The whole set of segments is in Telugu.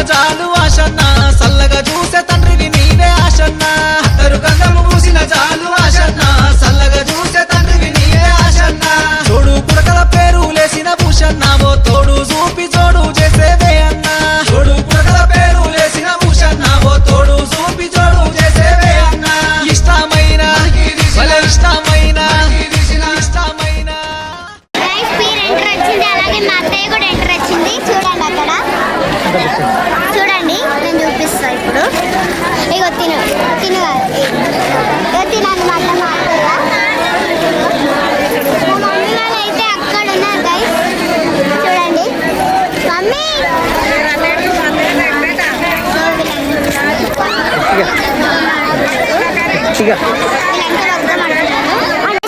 చాలు ఆశన్న సల్లగా చూసే తండ్రివి నీవే ఆశన్న అందరు గంగము మూసిన చాలు ఆశన్న సల్లగా చూసే తండ్రివి నీవే ఆశన్న చూడు పుడకల పేరు లేసిన భూషన్నావో తోడు చూపి జోడు చేసేవే అన్న చూడు పుడకల పేరు లేసిన భూషన్నావో తోడు చూపి జోడు చేసేవే అన్న ఇష్టమైన ఇష్టమైన ఇష్టమైన అలాగే మా అత్తయ్య కూడా ఎంటర్ వచ్చింది చూడండి అక్కడ చూడండి నేను చూపిస్తా ఇప్పుడు ఇగో తినన్నమాట మా అత్తయ్య మా మమ్మీ వాళ్ళు అయితే అక్కడ ఉన్నారు గైస్ చూడండి మమ్మీ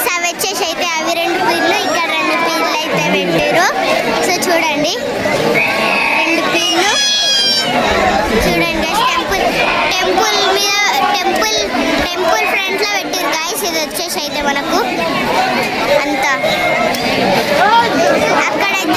సర్వ్ వచ్చేసి అయితే అవి 2 పీర్లు ఇక్కడ 2 పీర్లు అయితే పెట్టారు సో చూడండి 2 పీర్లు చూడండి టెంపుల్ మీద టెంపుల్ ఫ్రంట్ లో పెట్టారు గాయస్ ఇది వచ్చేసి అయితే మనకు అంతా అక్కడైతే